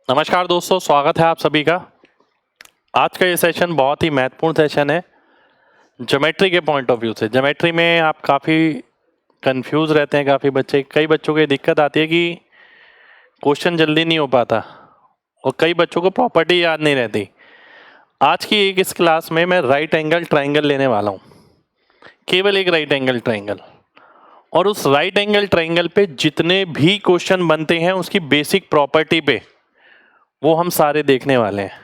नमस्कार दोस्तों, स्वागत है आप सभी का। आज का ये सेशन बहुत ही महत्वपूर्ण सेशन है ज्योमेट्री के पॉइंट ऑफ व्यू से। ज्योमेट्री में आप काफ़ी कंफ्यूज रहते हैं, काफ़ी बच्चे, कई बच्चों को ये दिक्कत आती है कि क्वेश्चन जल्दी नहीं हो पाता और कई बच्चों को प्रॉपर्टी याद नहीं रहती। आज की इस क्लास में मैं राइट एंगल ट्राइंगल लेने वाला हूँ, केवल एक राइट एंगल ट्राइंगल, और उस राइट एंगल ट्राइंगल पे जितने भी क्वेश्चन बनते हैं उसकी बेसिक प्रॉपर्टी पे वो हम सारे देखने वाले हैं।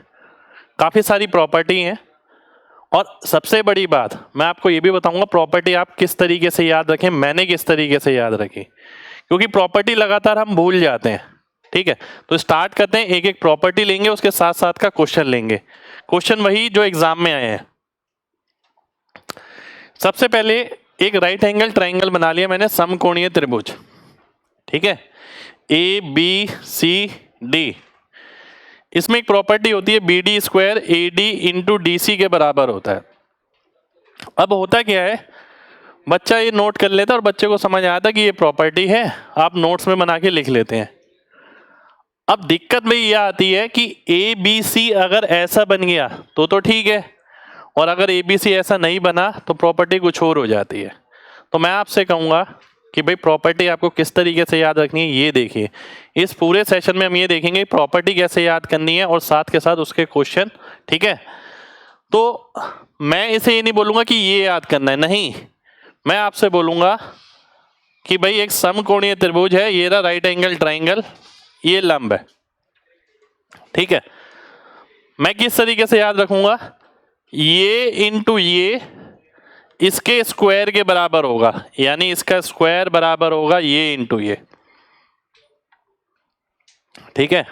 काफ़ी सारी प्रॉपर्टी हैं और सबसे बड़ी बात मैं आपको ये भी बताऊंगा प्रॉपर्टी आप किस तरीके से याद रखें, मैंने किस तरीके से याद रखी, क्योंकि प्रॉपर्टी लगातार हम भूल जाते हैं। ठीक है, तो स्टार्ट करते हैं। एक एक प्रॉपर्टी लेंगे, उसके साथ साथ का क्वेश्चन लेंगे। क्वेश्चन वही जो एग्जाम में आए हैं। सबसे पहले एक राइट एंगल ट्राइंगल बना लिया मैंने, समकोणीय त्रिभुज। ठीक है, ए बी सी डी। इसमें एक प्रॉपर्टी होती है B D square A D into D C के बराबर होता है। अब होता क्या है, बच्चा ये नोट कर लेता है और बच्चे को समझ आता है कि ये प्रॉपर्टी है, आप नोट्स में बना के लिख लेते हैं। अब दिक्कत में ये आती है कि ए बी सी अगर ऐसा बन गया तो ठीक है, और अगर ए बी सी ऐसा नहीं बना तो प्रॉपर्टी कुछ और हो जाती है। तो मैं आपसे कहूँगा कि भाई प्रॉपर्टी आपको किस तरीके से याद रखनी है, ये देखिए। इस पूरे सेशन में हम ये देखेंगे प्रॉपर्टी कैसे याद करनी है और साथ के साथ उसके क्वेश्चन। ठीक है, तो मैं इसे ये नहीं बोलूँगा कि ये याद करना है, नहीं, मैं आपसे बोलूँगा कि भाई एक समकोणीय त्रिभुज है, ये रहा राइट एंगल ट्राइंगल, ये लंब है। ठीक है, मैं किस तरीके से याद रखूँगा, ये इंटू ये इसके स्क्वायर के बराबर होगा, यानी इसका स्क्वायर बराबर होगा ये इंटू ये। ठीक है,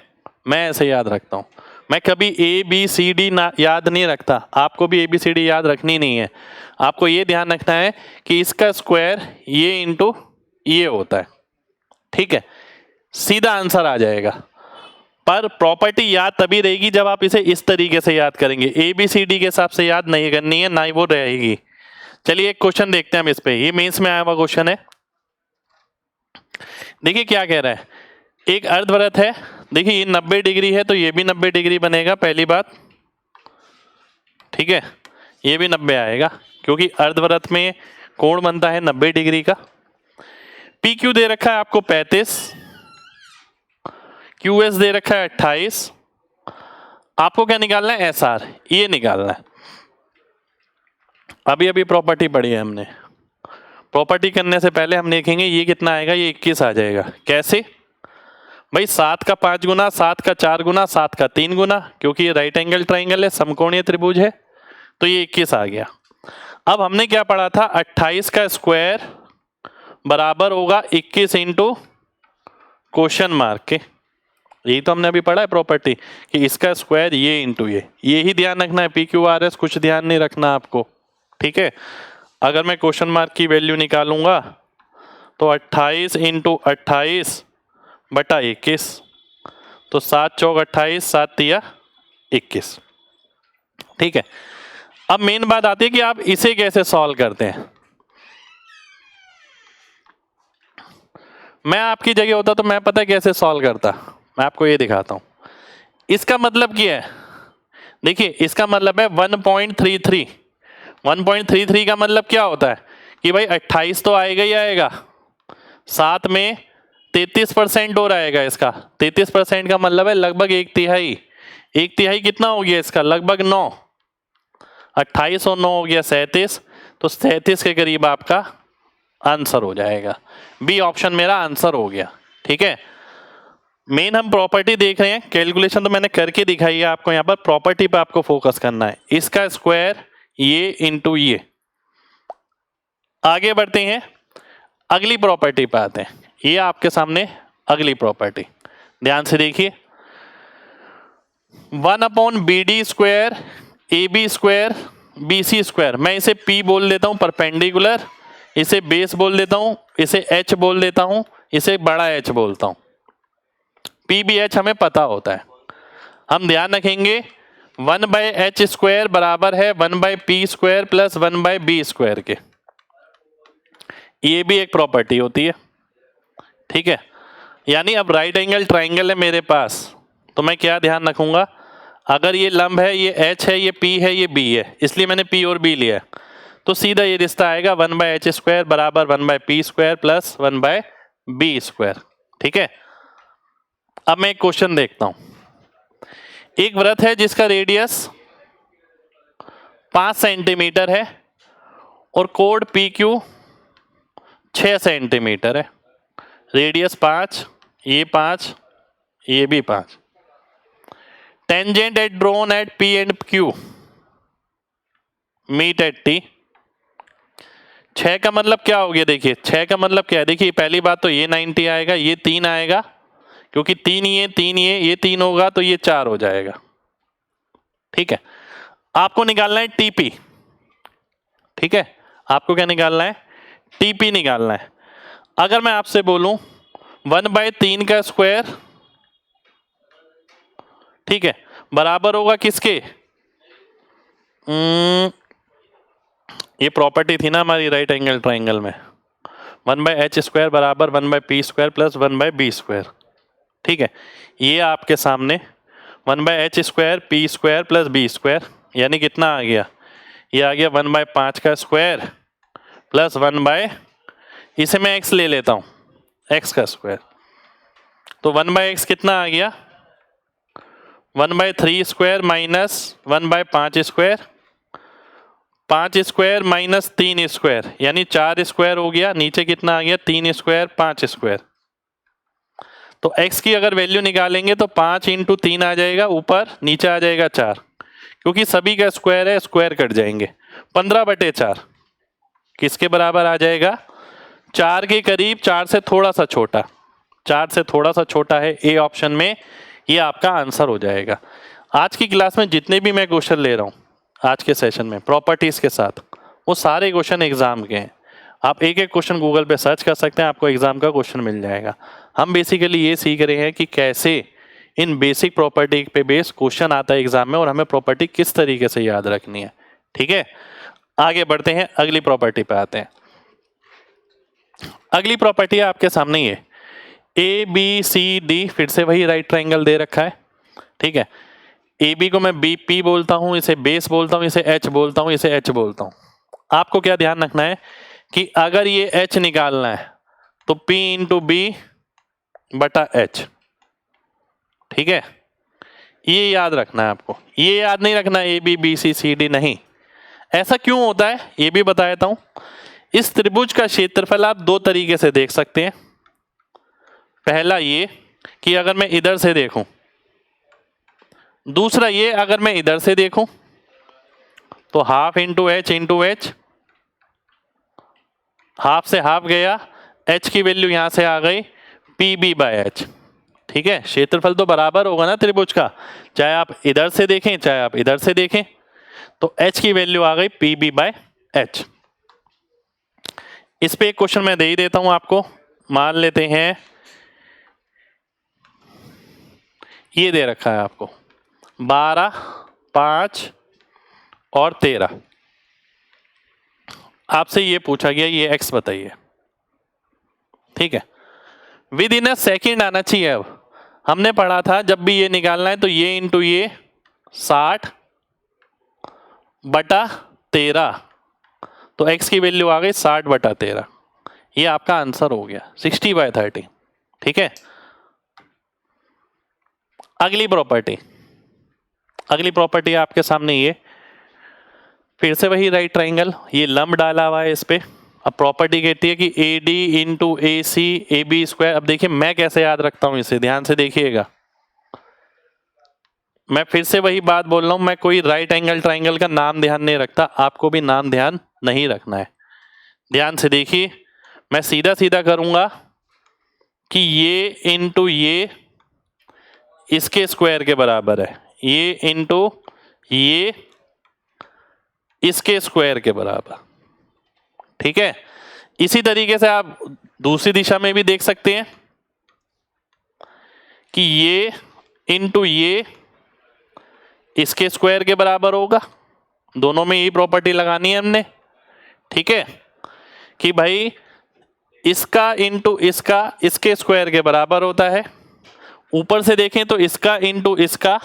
मैं ऐसे याद रखता हूं। मैं कभी ए बी सी डी याद नहीं रखता, आपको भी ए बी सी डी याद रखनी नहीं है। आपको ये ध्यान रखना है कि इसका स्क्वायर ये इंटू ये होता है। ठीक है, सीधा आंसर आ जाएगा। पर प्रॉपर्टी याद तभी रहेगी जब आप इसे इस तरीके से याद करेंगे। ए बी सी डी के हिसाब से याद नहीं करनी है, ना ही वो रहेगी। चलिए एक क्वेश्चन देखते हैं हम इस पे। ये मेंस में आया हुआ क्वेश्चन है। देखिए क्या कह रहा है, एक अर्धवृत्त है। देखिए ये 90 डिग्री है तो ये भी 90 डिग्री बनेगा, पहली बात। ठीक है, ये भी 90 आएगा क्योंकि अर्धवृत्त में कोण बनता है 90 डिग्री का। पी क्यू दे रखा है आपको 35, क्यू एस दे रखा है 28। आपको क्या निकालना है, एस आर, ये निकालना है। अभी अभी प्रॉपर्टी पढ़ी है हमने। प्रॉपर्टी करने से पहले हम देखेंगे ये कितना आएगा, ये 21 आ जाएगा। कैसे भाई, 7 का 5 गुना, 7 का 4 गुना, 7 का 3 गुना, क्योंकि ये राइट एंगल ट्राइंगल है, समकोणीय त्रिभुज है, तो ये 21 आ गया। अब हमने क्या पढ़ा था, 28 का स्क्वायर बराबर होगा 21 इंटू क्वेश्चन मार्क के। यही तो हमने अभी पढ़ा है प्रॉपर्टी कि इसका स्क्वायर ये इंटू ये ही ध्यान रखना है। पी क्यू आर एस कुछ ध्यान नहीं रखना आपको। ठीक है, अगर मैं क्वेश्चन मार्क की वैल्यू निकालूंगा तो 28 इंटू 28 बटा 21, तो 7 चौक 28, 7 तिया 21। ठीक है, अब मेन बात आती है कि आप इसे कैसे सॉल्व करते हैं। मैं आपकी जगह होता तो मैं पता कैसे सॉल्व करता, मैं आपको ये दिखाता हूं। इसका मतलब क्या है, देखिए इसका मतलब है 1.33। 1.33 का मतलब क्या होता है कि भाई 28 तो आएगा ही आएगा, साथ में 33% और आएगा। इसका 33% का मतलब है लगभग 1/3। 1/3 कितना हो गया इसका, लगभग 9। 28 और 9 हो गया 37, तो 37 के करीब आपका आंसर हो जाएगा। बी ऑप्शन मेरा आंसर हो गया। ठीक है, मेन हम प्रॉपर्टी देख रहे हैं, कैलकुलेशन तो मैंने करके दिखाई है आपको। यहाँ पर प्रॉपर्टी पे आपको फोकस करना है, इसका स्क्वायर ये इंटू ये। आगे बढ़ते हैं, अगली प्रॉपर्टी पे आते हैं। ये आपके सामने अगली प्रॉपर्टी, ध्यान से देखिए। 1/BD square AB square BC square, मैं इसे P बोल देता हूं परपेंडिकुलर, इसे बेस बोल देता हूं, इसे H बोल देता हूं, इसे बड़ा H बोलता हूं। P भी H हमें पता होता है। हम ध्यान रखेंगे 1/H स्क्वायर बराबर है 1/P square plus 1/B square के। ये भी एक प्रॉपर्टी होती है। ठीक है, यानी अब राइट एंगल ट्राइंगल है मेरे पास, तो मैं क्या ध्यान रखूंगा, अगर ये लंब है, ये h है, ये p है, ये b है, इसलिए मैंने p और b लिया है, तो सीधा ये रिश्ता आएगा 1/h² बराबर 1/p² प्लस 1/b²। ठीक है। अब मैं एक क्वेश्चन देखता हूं। एक वृत्त है जिसका रेडियस 5 सेंटीमीटर है और कोण PQ 6 सेंटीमीटर है। रेडियस 5, ये 5, ये भी 5। Tangent at drawn at P and Q meet at T। 6 का मतलब क्या हो गया, देखिए 6 का मतलब क्या है, देखिए पहली बात तो ये 90 आएगा, ये 3 आएगा, क्योंकि 3 ये 3 होगा तो ये 4 हो जाएगा। ठीक है। आपको निकालना है TP। ठीक है, आपको क्या निकालना है, TP निकालना है। अगर मैं आपसे बोलूं 1/3 का स्क्वायर, ठीक है, बराबर होगा किसके, ये प्रॉपर्टी थी ना हमारी राइट एंगल ट्राइंगल में, 1/h² बराबर 1/p² प्लस 1/b²। ठीक है, ये आपके सामने 1/h² p² प्लस b², यानी कितना आ गया, ये आ गया 1/5 का स्क्वायर प्लस 1/, इसे मैं x ले लेता हूं, x का स्क्वायर, तो 1/x कितना आ गया, 1/3² माइनस 1/5², 5² माइनस 3², यानी 4² हो गया, नीचे कितना आ गया 3², 5²। तो x की अगर वैल्यू निकालेंगे तो 5 × 3 आ जाएगा, ऊपर नीचे आ जाएगा 4, क्योंकि सभी का स्क्वायर है, स्क्वायर कट जाएंगे। 15/4 किसके बराबर आ जाएगा, 4 के करीब, 4 से थोड़ा सा छोटा, 4 से थोड़ा सा छोटा है, ए ऑप्शन में ये आपका आंसर हो जाएगा। आज की क्लास में जितने भी मैं क्वेश्चन ले रहा हूँ आज के सेशन में प्रॉपर्टीज के साथ, वो सारे क्वेश्चन एग्जाम के हैं। आप एक एक क्वेश्चन गूगल पे सर्च कर सकते हैं, आपको एग्जाम का क्वेश्चन मिल जाएगा। हम बेसिकली ये सीख रहे हैं कि कैसे इन बेसिक प्रॉपर्टी पे बेस क्वेश्चन आता है एग्जाम में, और हमें प्रॉपर्टी किस तरीके से याद रखनी है। ठीक है, आगे बढ़ते हैं, अगली प्रॉपर्टी पे आते हैं। अगली प्रॉपर्टी है आपके सामने ही है, ABCD, फिर से वही राइट ट्राइंगल दे रखा है। ठीक है, AB को मैं BP बोलता हूं, इसे बेस बोलता हूं, इसे H बोलता हूं, इसे H बोलता हूं। आपको क्या ध्यान रखना है कि अगर ये H निकालना है तो P × B/H। ठीक है, ये याद रखना है आपको, ये याद नहीं रखना ABBCCD नहीं। ऐसा क्यों होता है ये भी बता देता हूं। इस त्रिभुज का क्षेत्रफल आप दो तरीके से देख सकते हैं। पहला ये कि अगर मैं इधर से देखूं, दूसरा ये अगर मैं इधर से देखूं तो हाफ × H, हाफ से हाफ गया, H की वैल्यू यहां से आ गई PB/H। ठीक है, क्षेत्रफल तो बराबर होगा ना त्रिभुज का, चाहे आप इधर से देखें चाहे आप इधर से देखें, तो H की वैल्यू आ गई PB/H। इस पे एक क्वेश्चन मैं दे ही देता हूं आपको। मान लेते हैं ये दे रखा है आपको 12, 5 और 13। आपसे ये पूछा गया ये x बताइए। ठीक है, विद इन अ सेकेंड आना चाहिए। अब हमने पढ़ा था जब भी ये निकालना है तो ये इंटू ये 60/13, तो x की वैल्यू आ गई 60/13। ये आपका आंसर हो गया 60/30। ठीक है, अगली प्रॉपर्टी आपके सामने ये, फिर से वही राइट ट्राइंगल, ये लंब डाला हुआ है इस पे। अब प्रॉपर्टी कहती है कि AD × AC AB²। अब देखिए मैं कैसे याद रखता हूं इसे, ध्यान से देखिएगा। मैं फिर से वही बात बोल रहा हूं, मैं कोई राइट एंगल ट्राइंगल का नाम ध्यान नहीं रखता, आपको भी नाम ध्यान नहीं रखना है। ध्यान से देखिए, मैं सीधा सीधा करूंगा कि ये इंटू ये इसके स्क्वायर के बराबर है, ये इंटू ये इसके स्क्वायर के बराबर। ठीक है, इसी तरीके से आप दूसरी दिशा में भी देख सकते हैं कि ये इंटू ये इसके स्क्वायर के बराबर होगा। दोनों में यही प्रॉपर्टी लगानी है हमने। ठीक है, कि भाई इसका इंटू इसका इसके स्क्वायर के बराबर होता है, ऊपर से देखें तो इसका इंटू इसका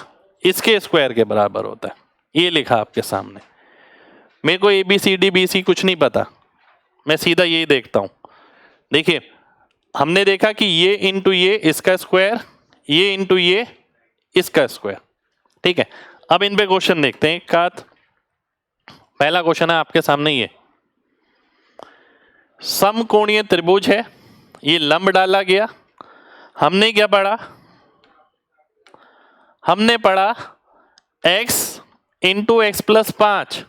इसके स्क्वायर के बराबर होता है। ये लिखा आपके सामने। मेरे को ABCD कुछ नहीं पता, मैं सीधा यही देखता हूं। देखिए हमने देखा कि ये इंटू ये इसका स्क्वायर, ये इंटू ये इसका स्क्वायर, ठीक है। अब इन पे क्वेश्चन देखते हैं। पहला क्वेश्चन है आपके सामने, ये समकोणीय त्रिभुज है, ये लंब डाला गया। हमने क्या पढ़ा? हमने पढ़ा x इंटू एक्स प्लस 5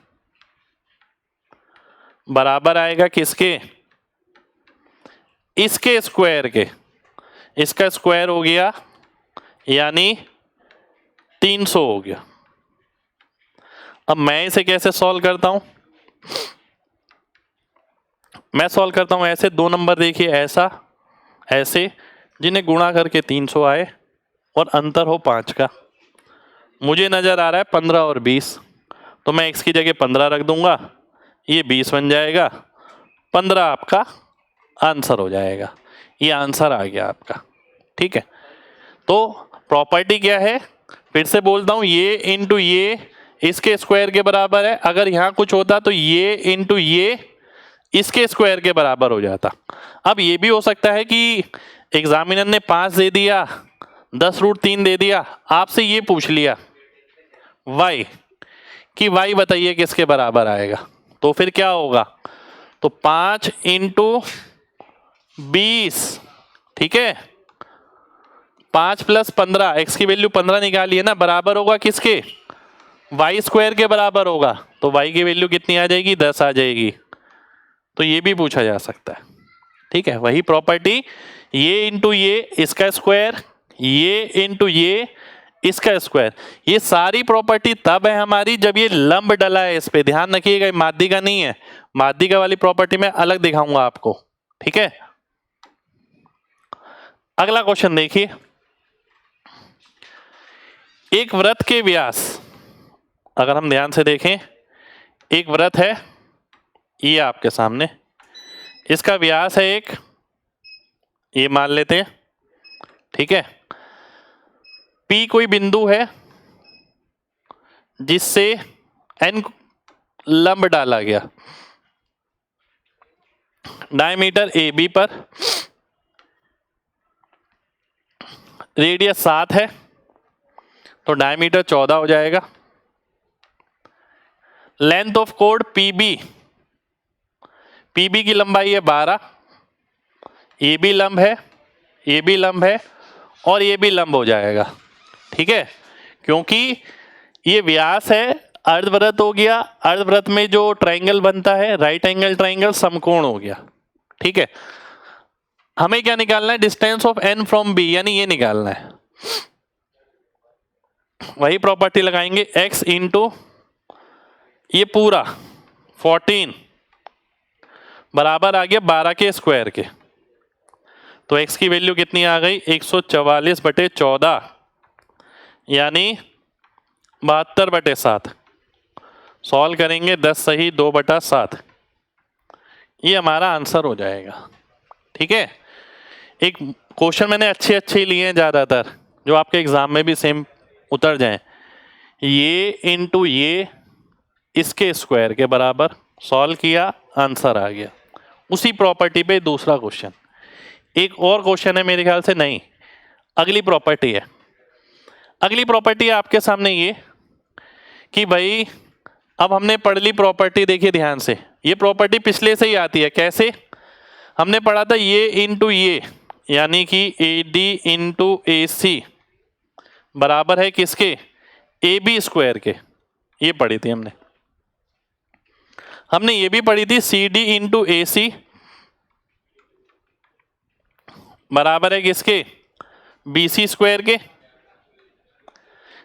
बराबर आएगा किसके? इसके स्क्वायर के। इसका स्क्वायर हो गया यानी 300 हो गया। अब मैं इसे कैसे सॉल्व करता हूं? मैं सॉल्व करता हूं ऐसे। 2 नंबर देखिए, ऐसा ऐसे, जिन्हें गुणा करके 300 आए और अंतर हो 5 का। मुझे नजर आ रहा है 15 और 20, तो मैं x की जगह 15 रख दूंगा, ये 20 बन जाएगा। 15 आपका आंसर हो जाएगा। ये आंसर आ गया आपका, ठीक है। तो प्रॉपर्टी क्या है? फिर से बोलता हूं, ये इंटू ये इसके स्क्वायर के बराबर है। अगर यहां कुछ होता तो ये इंटू ये इसके स्क्वायर के बराबर हो जाता। अब ये भी हो सकता है कि एग्जामिनर ने 5 दे दिया, 10√3 दे दिया, आपसे ये पूछ लिया y कि y बताइए किसके बराबर आएगा, तो फिर क्या होगा? तो 5 इंटू 20, ठीक है, 5 प्लस 15, x की वैल्यू 15 निकालिए ना, बराबर होगा किसके? y स्क्वायर के बराबर होगा। तो y की वैल्यू कितनी आ जाएगी? 10 आ जाएगी। तो ये भी पूछा जा सकता है, ठीक है। वही प्रॉपर्टी, ये इंटू ये इसका स्क्वायर, ये इंटू ये इसका स्क्वायर। ये सारी प्रॉपर्टी तब है हमारी जब ये लंब डला है इस पे। ध्यान रखिएगा, माध्यिका का नहीं है। माध्यिका का वाली प्रॉपर्टी मैं अलग दिखाऊंगा आपको, ठीक है। अगला क्वेश्चन देखिए, एक वृत्त के व्यास, अगर हम ध्यान से देखें, एक वृत्त है ये आपके सामने, इसका व्यास है एक, ये मान लेते हैं, ठीक है। P कोई बिंदु है जिससे N लंब डाला गया, डायमीटर AB पर, रेडियस 7 है, तो डायमीटर 14 हो जाएगा। लेंथ ऑफ कोड PB की लंबाई है 12, ये भी लंब है, ये भी लंब है और ये भी लंब हो जाएगा, ठीक है। क्योंकि ये व्यास है, अर्धवृत्त हो गया। अर्धवृत्त में जो ट्रायंगल बनता है राइट एंगल ट्रायंगल, समकोण हो गया, ठीक है। हमें क्या निकालना है? Distance of N from B, यानी ये निकालना है। वही प्रॉपर्टी लगाएंगे, x इंटू ये पूरा 14 बराबर आ गया 12 के स्क्वायर के। तो x की वैल्यू कितनी आ गई? 144/14 यानी 72/7। सॉल्व करेंगे 10 सही 2/7, ये हमारा आंसर हो जाएगा, ठीक है। एक क्वेश्चन मैंने अच्छे लिए हैं ज्यादातर, जो आपके एग्जाम में भी सेम उतर जाएं। ये इंटू ये इसके स्क्वायर के बराबर, सॉल्व किया, आंसर आ गया। उसी प्रॉपर्टी पे दूसरा क्वेश्चन, एक और क्वेश्चन है मेरे ख्याल से, नहीं, अगली प्रॉपर्टी है। अगली प्रॉपर्टी है आपके सामने ये कि भाई अब हमने पढ़ ली प्रॉपर्टी। देखिए ध्यान से, ये प्रॉपर्टी पिछले से ही आती है। कैसे? हमने पढ़ा था ये इंटू ये, यानी कि AD इंटू AC बराबर है किसके? AB स्क्वायर के। ये पढ़ी थी हमने। हमने ये भी पढ़ी थी CD इंटू AC बराबर है किसके? BC स्क्वायर के।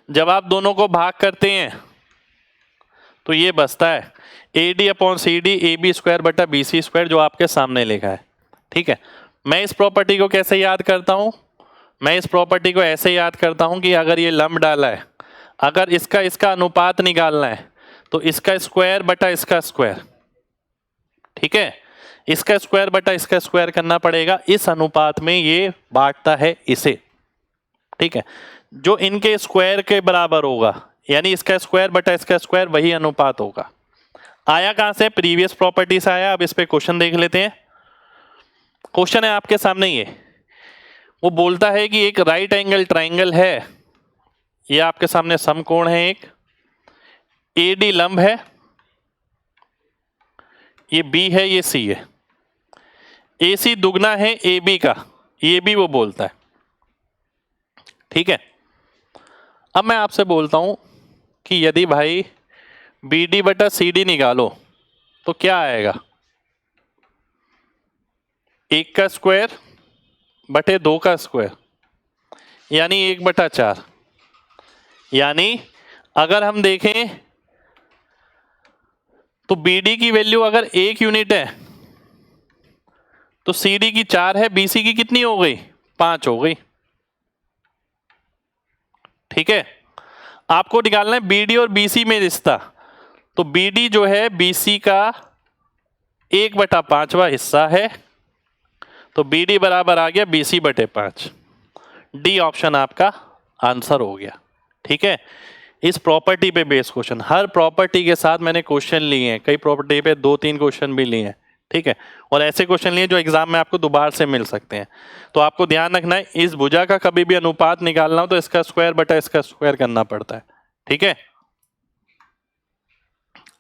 जब आप दोनों को भाग करते हैं तो ये बचता है AD/CD AB स्क्वायर बटा BC स्क्वायर, जो आपके सामने लिखा है, ठीक है। मैं इस प्रॉपर्टी को कैसे याद करता हूं? मैं इस प्रॉपर्टी को ऐसे याद करता हूं कि अगर ये लंब डाला है, अगर इसका अनुपात निकालना है तो इसका स्क्वायर बटा इसका स्क्वायर, ठीक है, इसका स्क्वायर बटा इसका स्क्वायर करना पड़ेगा। इस अनुपात में ये बांटता है इसे, ठीक है, जो इनके स्क्वायर के बराबर होगा, यानी इसका स्क्वायर बटा इसका स्क्वायर वही अनुपात होगा। आया कहां से? प्रीवियस प्रॉपर्टी से आया। अब इस पे क्वेश्चन देख लेते हैं। क्वेश्चन है आपके सामने ये, वो बोलता है कि एक राइट एंगल ट्राइंगल है, ये आपके सामने समकोण है, एक एडी लंब है, ये बी है, ये सी है, AC दुगना है AB का, ये भी वो बोलता है। ठीक है, अब मैं आपसे बोलता हूं कि यदि भाई BD बटा CD निकालो तो क्या आएगा? 1 का स्क्वायर बटे 2 का स्क्वायर, यानी 1/4। यानी अगर हम देखें तो BD की वैल्यू अगर 1 यूनिट है तो CD की 4 है, BC की कितनी हो गई? 5 हो गई। ठीक है, आपको निकालना है BD और BC में रिश्ता। तो BD जो है BC का 1/5वां हिस्सा है, तो BD बराबर आ गया BC/5। डी ऑप्शन आपका आंसर हो गया। ठीक है, इस प्रॉपर्टी पे बेस क्वेश्चन, हर प्रॉपर्टी के साथ मैंने क्वेश्चन लिए हैं, कई प्रॉपर्टी पे 2-3 क्वेश्चन भी लिए हैं। ठीक है, और ऐसे क्वेश्चन लिए जो एग्जाम में आपको दोबारा से मिल सकते हैं। तो आपको ध्यान रखना है, इस भुजा का कभी भी अनुपात निकालना हो तो इसका स्क्वायर बटा इसका स्क्वायर करना पड़ता है। ठीक है,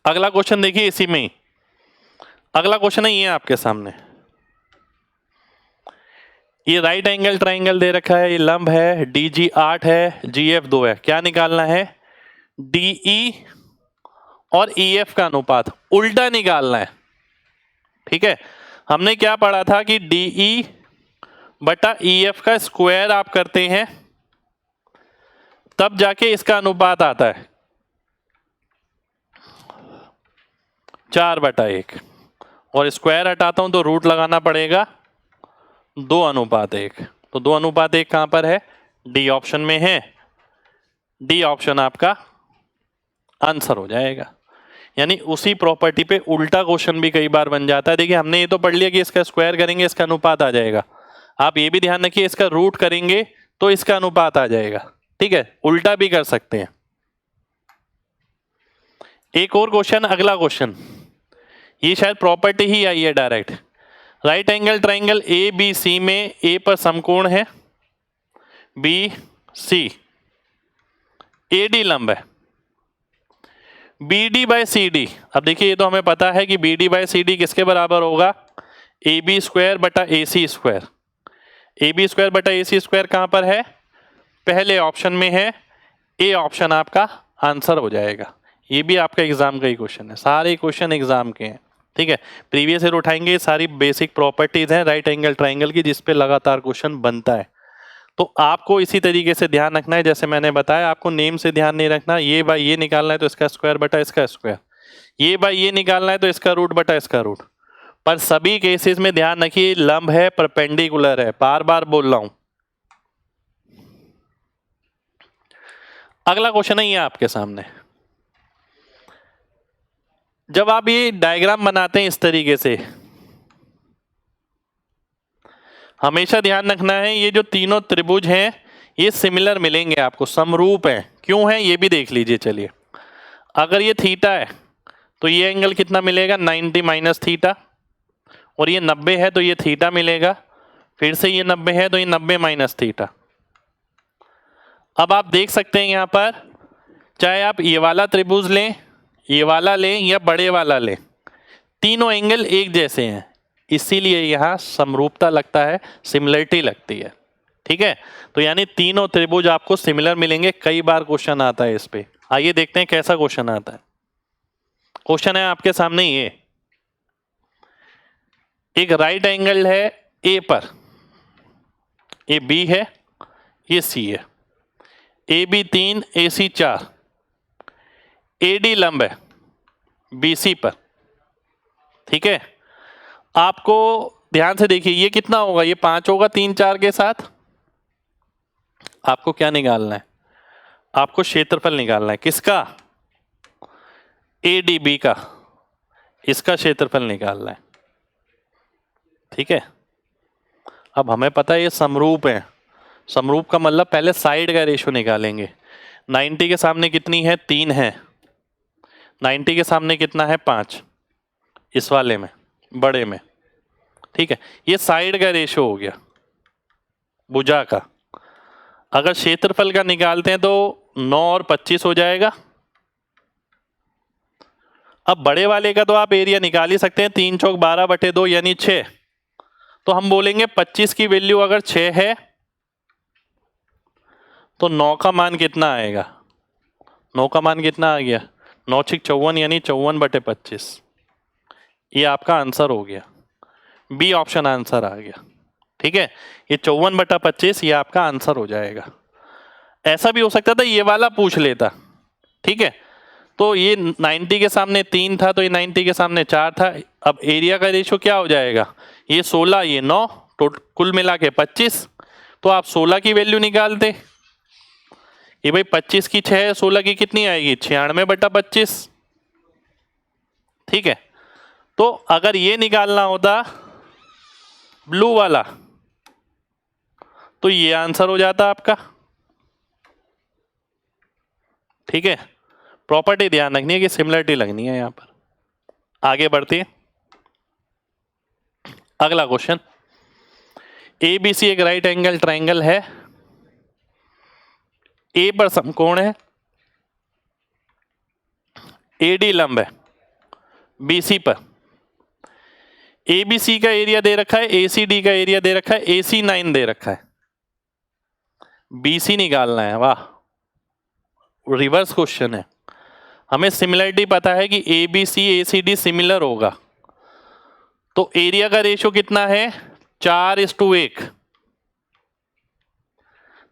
अगला क्वेश्चन देखिए, इसी में ही अगला क्वेश्चन है ये आपके सामने। ये राइट एंगल ट्राइंगल दे रखा है, ये लंब है, DG 8 है, GF 2 है। क्या निकालना है? DE और EF का अनुपात उल्टा निकालना है। ठीक है, हमने क्या पढ़ा था कि DE बटा EF का स्क्वायर आप करते हैं तब जाके इसका अनुपात आता है 4/1, और स्क्वायर हटाता हूं तो रूट लगाना पड़ेगा 2:1। तो 2:1 कहां पर है? डी ऑप्शन में है। डी ऑप्शन आपका आंसर हो जाएगा। यानी उसी प्रॉपर्टी पे उल्टा क्वेश्चन भी कई बार बन जाता है। देखिए, हमने ये तो पढ़ लिया कि इसका स्क्वायर करेंगे इसका अनुपात आ जाएगा। आप ये भी ध्यान रखिए, इसका रूट करेंगे तो इसका अनुपात आ जाएगा। ठीक है, उल्टा भी कर सकते हैं। एक और क्वेश्चन, अगला क्वेश्चन, ये शायद प्रॉपर्टी ही आई है direct. Right angle triangle ABC में A पर समकोण है, BC, AD लंब है, BD/CD। अब देखिए, ये तो हमें पता है कि BD/CD किसके बराबर होगा? AB² बटा AC²। AB² बटा AC² कहां पर है? पहले ऑप्शन में है। ए ऑप्शन आपका आंसर हो जाएगा। ये भी आपका एग्जाम का ही क्वेश्चन है, सारे क्वेश्चन एग्जाम के हैं। ठीक है, प्रीवियस ईयर उठाएंगे, सारी बेसिक प्रॉपर्टीज हैं राइट एंगल ट्राइंगल की, जिसपे लगातार क्वेश्चन बनता है। तो आपको इसी तरीके से ध्यान रखना है, जैसे मैंने बताया, आपको नेम से ध्यान नहीं रखना। ये बाय ये निकालना है तो इसका स्क्वायर बटा इसका स्क्वायर, ये बाय ये निकालना है तो इसका रूट बटा इसका रूट। पर सभी केसेस में ध्यान रखिए, लंब है, परपेंडिकुलर है, बार बार बोल रहा हूं। अगला क्वेश्चन है ये आपके सामने। जब आप ये डायग्राम बनाते हैं इस तरीके से, हमेशा ध्यान रखना है, ये जो तीनों त्रिभुज हैं ये सिमिलर मिलेंगे आपको, समरूप हैं। क्यों है ये भी देख लीजिए। चलिए, अगर ये थीटा है तो ये एंगल कितना मिलेगा? 90 माइनस थीटा, और ये 90 है तो ये थीटा मिलेगा, फिर से ये 90 है तो ये 90 माइनस थीटा। अब आप देख सकते हैं यहां पर, चाहे आप ये वाला त्रिभुज लें, ये वाला लें या बड़े वाला लें, तीनों एंगल एक जैसे हैं, इसीलिए यहां समरूपता लगता है, सिमिलरिटी लगती है। ठीक है, तो यानी तीनों त्रिभुज आपको सिमिलर मिलेंगे। कई बार क्वेश्चन आता है इस पे। आइए देखते हैं कैसा क्वेश्चन आता है। क्वेश्चन है आपके सामने ये, एक राइट एंगल है ए पर, ये बी है, ये सी है, AB 3 AC 4, AD लंब है BC पर। ठीक है, आपको ध्यान से देखिए, ये कितना होगा? ये 5 होगा 3 4 के साथ। आपको क्या निकालना है? आपको क्षेत्रफल निकालना है। किसका? ADB का, इसका क्षेत्रफल निकालना है। ठीक है, अब हमें पता है ये समरूप है, समरूप का मतलब पहले साइड का रेशियो निकालेंगे। 90 के सामने कितनी है, 3 है। 90 के सामने कितना है, 5 इस वाले में, बड़े में। ठीक है, ये साइड का रेशियो हो गया भुजा का। अगर क्षेत्रफल का निकालते हैं तो 9 और 25 हो जाएगा। अब बड़े वाले का तो आप एरिया निकाल ही सकते हैं, 3 चौक 12/2 यानी 6। तो हम बोलेंगे 25 की वैल्यू अगर 6 है तो 9 का मान कितना आएगा, 9 का मान कितना आ गया, 9 6 54 यानी 54/25। ये आपका आंसर हो गया, बी ऑप्शन आंसर आ गया। ठीक है, ये 54/25 ये आपका आंसर हो जाएगा। ऐसा भी हो सकता था ये वाला पूछ लेता। ठीक है, तो ये 90 के सामने 3 था तो ये 90 के सामने 4 था। अब एरिया का रेशियो क्या हो जाएगा, ये 16 ये 9, तो कुल मिला के 25। तो आप 16 की वैल्यू निकालते, ये भाई 25 की 6 है, 16 की कितनी आएगी, 96/25। ठीक है, तो अगर ये निकालना होता ब्लू वाला तो ये आंसर हो जाता आपका। ठीक है, प्रॉपर्टी ध्यान रखनी है कि सिमिलरिटी लगनी है यहां पर। आगे बढ़ते हैं, अगला क्वेश्चन। ABC एक राइट एंगल ट्रायंगल है, ए पर समकोण है, AD लंब है BC पर। ABC का एरिया दे रखा है, ACD का एरिया दे रखा है, AC 9 दे रखा है। BC निकालना है, वाह रिवर्स क्वेश्चन है। हमें सिमिलरिटी पता है कि ABC ACD सिमिलर होगा, तो एरिया का रेशियो कितना है, 4:1।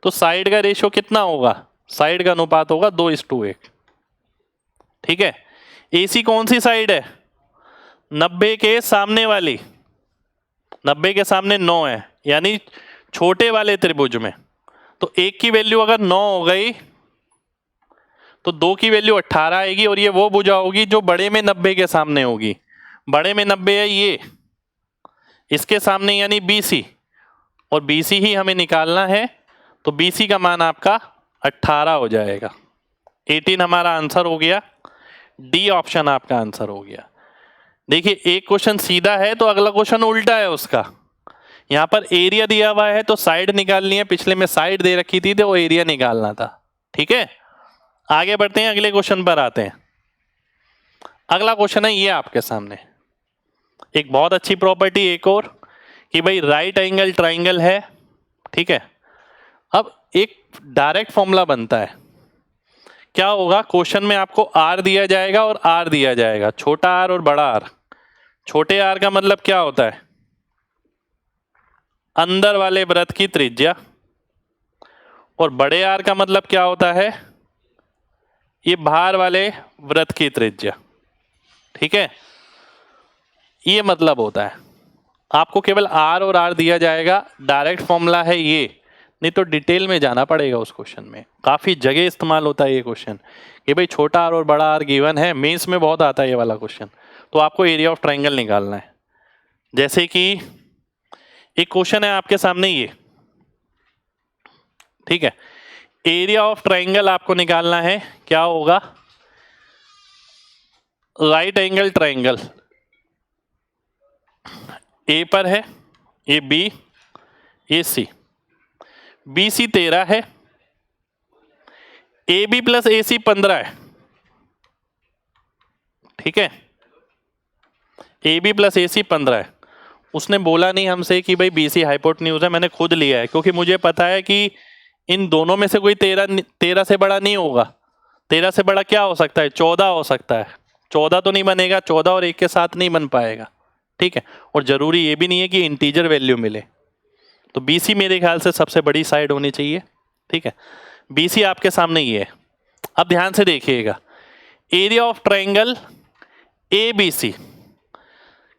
तो साइड का रेशियो कितना होगा, साइड का अनुपात होगा 2:1। ठीक है, AC कौन सी साइड है, 90 के सामने वाली, 90 के सामने 9 है, यानी छोटे वाले त्रिभुज में। तो 1 की वैल्यू अगर 9 हो गई तो 2 की वैल्यू 18 आएगी, और ये वो भुजा होगी जो बड़े में 90 के सामने होगी। बड़े में 90 है ये, इसके सामने यानी BC, और BC ही हमें निकालना है, तो BC का मान आपका 18 हो जाएगा। 18 हमारा आंसर हो गया, डी ऑप्शन आपका आंसर हो गया। देखिए एक क्वेश्चन सीधा है तो अगला क्वेश्चन उल्टा है उसका। यहां पर एरिया दिया हुआ है तो साइड निकालनी है, पिछले में साइड दे रखी थी तो वो एरिया निकालना था। ठीक है, आगे बढ़ते हैं, अगले क्वेश्चन पर आते हैं। अगला क्वेश्चन है ये आपके सामने, एक बहुत अच्छी प्रॉपर्टी एक और, कि भाई राइट एंगल ट्राइंगल है। ठीक है, अब एक डायरेक्ट फॉर्मूला बनता है। क्या होगा, क्वेश्चन में आपको आर दिया जाएगा और आर दिया जाएगा, छोटा आर और बड़ा आर। छोटे आर का मतलब क्या होता है, अंदर वाले वृत्त की त्रिज्या, और बड़े आर का मतलब क्या होता है, ये बाहर वाले वृत्त की त्रिज्या। ठीक है, ये मतलब होता है। आपको केवल आर और आर दिया जाएगा, डायरेक्ट फॉर्मूला है ये, नहीं तो डिटेल में जाना पड़ेगा उस क्वेश्चन में। काफी जगह इस्तेमाल होता है ये क्वेश्चन कि भाई छोटा आर और बड़ा आर गिवन है, मेंस में बहुत आता है ये वाला क्वेश्चन। तो आपको एरिया ऑफ ट्रायंगल निकालना है। जैसे कि एक क्वेश्चन है आपके सामने ये, ठीक है, एरिया ऑफ ट्रायंगल आपको निकालना है। क्या होगा, राइट एंगल ट्रायंगल ए पर है, ये बी, ये सी। BC 13 है, AB प्लस AC 15 है। ठीक है, AB प्लस AC 15 है। उसने बोला नहीं हमसे कि भाई BC हाइपोटेन्यूज है, मैंने खुद लिया है क्योंकि मुझे पता है कि इन दोनों में से कोई 13 से बड़ा नहीं होगा। 13 से बड़ा क्या हो सकता है, 14 हो सकता है। 14 तो नहीं बनेगा, 14 और 1 के साथ नहीं बन पाएगा। ठीक है, और जरूरी ये भी नहीं है कि इंटीजर वैल्यू मिले। तो BC मेरे ख्याल से सबसे बड़ी साइड होनी चाहिए। ठीक है, BC आपके सामने ये है। अब ध्यान से देखिएगा, area of triangle ABC,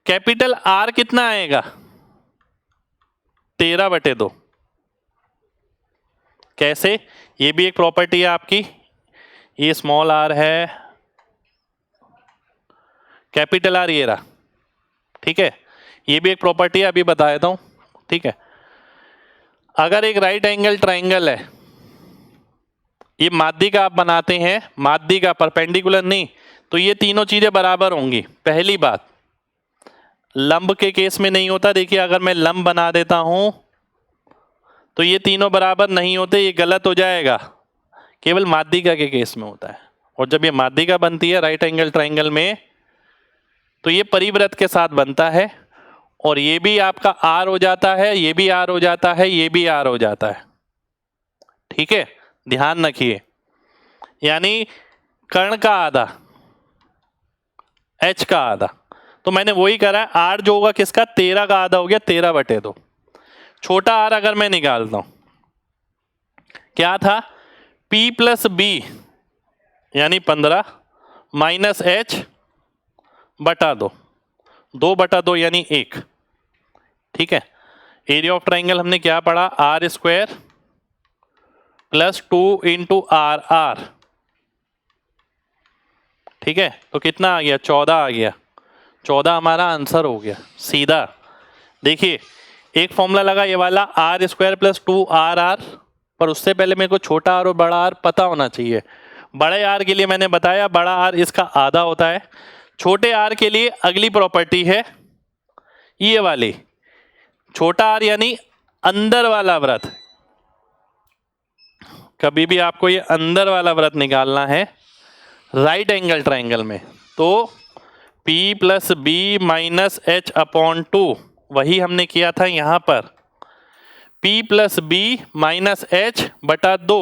capital R कितना आएगा, 13/2। कैसे, ये भी एक प्रॉपर्टी है आपकी, ये स्मॉल r है, कैपिटल R ये रहा। ठीक है, ये भी एक प्रॉपर्टी है, अभी बता देता हूं। ठीक है, अगर एक राइट एंगल ट्राइंगल है, ये माध्यी का आप बनाते हैं, माध्यी का, परपेंडिकुलर नहीं, तो ये तीनों चीजें बराबर होंगी। पहली बात, लंब के केस में नहीं होता। देखिए अगर मैं लंब बना देता हूं तो ये तीनों बराबर नहीं होते, ये गलत हो जाएगा। केवल माध्यिका के केस में होता है। और जब ये माध्यिका बनती है राइट एंगल ट्राइंगल में, तो ये परिवृत्त के साथ बनता है, और ये भी आपका आर हो जाता है, ये भी आर हो जाता है, ये भी आर हो जाता है। ठीक है, ध्यान रखिए। यानी कर्ण का आधा, एच का आधा, तो मैंने वही करा है। आर जो होगा किसका, 13 का आधा हो गया, 13/2। छोटा आर अगर मैं निकालता हूं, क्या था, P प्लस बी यानी 15 माइनस एच बटा 2, 2/2 यानी 1। ठीक है, एरिया ऑफ ट्राइंगल हमने क्या पढ़ा, r square plus 2 into r r. ठीक है, तो कितना आ गया, 14 आ गया। 14 हमारा आंसर हो गया सीधा। देखिए एक फॉर्मूला लगा ये वाला, r square plus 2 r r, पर उससे पहले मेरे को छोटा आर और बड़ा आर पता होना चाहिए। बड़े आर के लिए मैंने बताया बड़ा आर इसका आधा होता है। छोटे आर के लिए अगली प्रॉपर्टी है ये वाली, छोटा आर यानी अंदर वाला वृत्त। कभी भी आपको ये अंदर वाला वृत्त निकालना है राइट एंगल ट्राइंगल में, तो P plus b minus h upon 2, वही हमने किया था यहां पर। P plus b minus h बटा 2,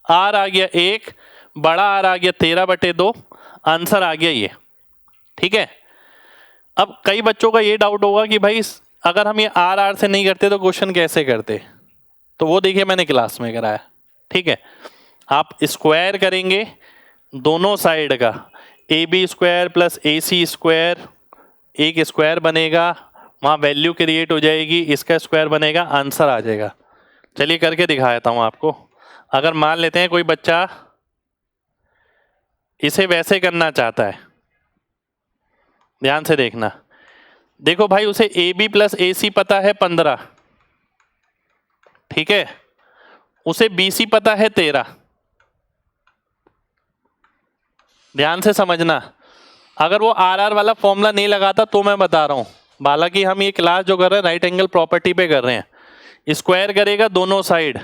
आर आ गया 1, बड़ा आर आ गया 13/2, आंसर आ गया ये। ठीक है, अब कई बच्चों का ये डाउट होगा कि भाई अगर हम ये आर आर से नहीं करते तो क्वेश्चन कैसे करते, तो वो देखिए मैंने क्लास में कराया। ठीक है, आप स्क्वायर करेंगे दोनों साइड का, AB square plus AC square, एक स्क्वायर बनेगा, वहाँ वैल्यू क्रिएट हो जाएगी, इसका स्क्वायर बनेगा, आंसर आ जाएगा। चलिए करके दिखा देता हूँ आपको। अगर मान लेते हैं कोई बच्चा इसे वैसे करना चाहता है, ध्यान से देखना। देखो भाई उसे AB प्लस AC पता है 15, ठीक है, उसे BC पता है 13। ध्यान से समझना, अगर वो आर आर वाला फॉर्मूला नहीं लगाता तो मैं बता रहा हूँ, हालांकि हम ये क्लास जो कर रहे हैं राइट एंगल प्रॉपर्टी पे कर रहे हैं। स्क्वायर करेगा दोनों side,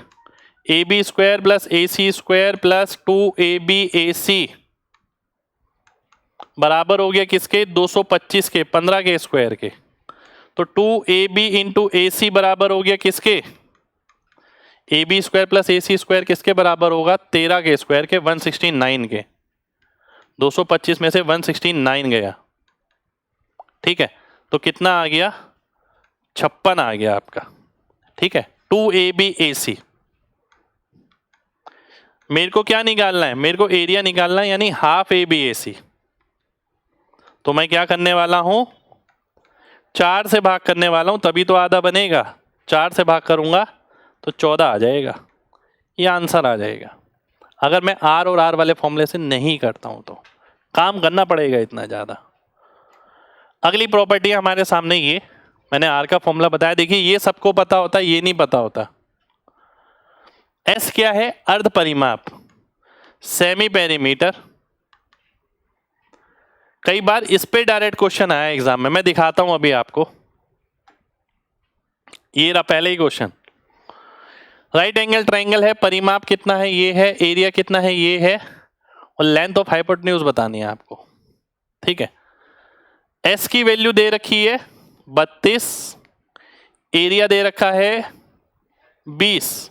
AB square plus AC square plus 2ABAC बराबर हो गया किसके, 225 के, 15 के स्क्वायर के। तो 2AB इंटू AC बराबर हो गया किसके, AB square plus AC square किसके बराबर होगा, 13 के स्क्वायर के, 169 के। 225 में से 169 गया। ठीक है, तो कितना आ गया, 56 आ गया आपका। ठीक है, 2ABAC। मेरे को क्या निकालना है, मेरे को एरिया निकालना है, यानी हाफ ABAC। तो मैं क्या करने वाला हूं, 4 से भाग करने वाला हूं, तभी तो आधा बनेगा। 4 से भाग करूंगा तो 14 आ जाएगा, ये आंसर आ जाएगा। अगर मैं आर और आर वाले फॉर्मूले से नहीं करता हूं तो काम करना पड़ेगा इतना ज्यादा। अगली प्रॉपर्टी हमारे सामने ये, मैंने आर का फॉर्मूला बताया। देखिए ये सबको पता होता है, ये नहीं पता होता। एस क्या है, अर्ध परिमाप, सेमी पेरीमीटर। कई बार इस पे डायरेक्ट क्वेश्चन आया एग्जाम में, मैं दिखाता हूं अभी आपको। ये रहा पहले ही क्वेश्चन। राइट एंगल ट्राइंगल है, परिमाप कितना है ये है, एरिया कितना है ये है, और लेंथ ऑफ हाइपोटेन्यूज बतानी है आपको। ठीक है, एस की वैल्यू दे रखी है 32, एरिया दे रखा है 20,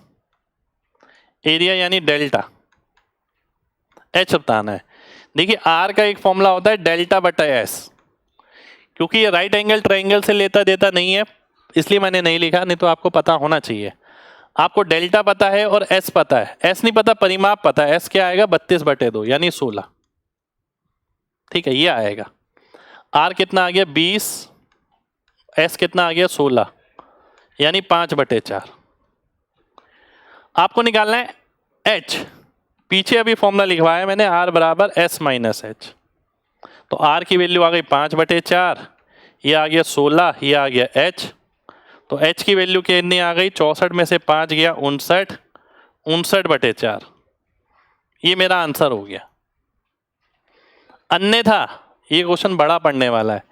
एरिया यानी डेल्टा, एच बताना है। देखिए आर का एक फॉर्मूला होता है डेल्टा बटा एस, क्योंकि ये राइट एंगल ट्राइंगल से लेता देता नहीं है इसलिए मैंने नहीं लिखा, नहीं तो आपको पता होना चाहिए। आपको डेल्टा पता है और एस पता है, एस नहीं पता, परिमाप पता है। एस क्या आएगा, 32/2 यानी 16। ठीक है, ये आएगा। आर कितना आ गया 20, एस कितना आ गया 16, यानी 5/4। आपको निकालना है एच, पीछे अभी फॉर्मूला लिखवाया मैंने, आर बराबर एस माइनस एच। तो आर की वैल्यू आ गई 5/4, ये आ गया 16, ये आ गया एच। तो h की वैल्यू कितनी आ गई, 64 में से 5 गया 59, 59/4। ये मेरा आंसर हो गया। अन्यथा ये क्वेश्चन बड़ा पड़ने वाला है,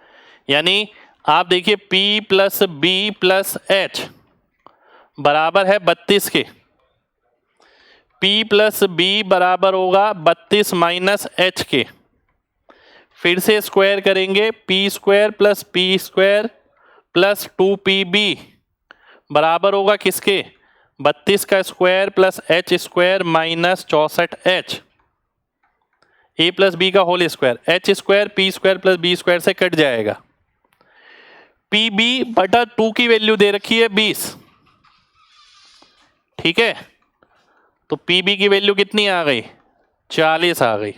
यानी आप देखिए P plus B plus H बराबर है 32 के। P प्लस B बराबर होगा 32 माइनस H के। फिर से स्क्वायर करेंगे, P square plus P square plus 2PB बराबर होगा किसके, 32 का square plus H square minus 64H, A plus B का whole square, H square P square plus B square से कट जाएगा। PB/2 की वैल्यू दे रखी है 20, ठीक है, तो PB की वैल्यू कितनी आ गई, 40 आ गई,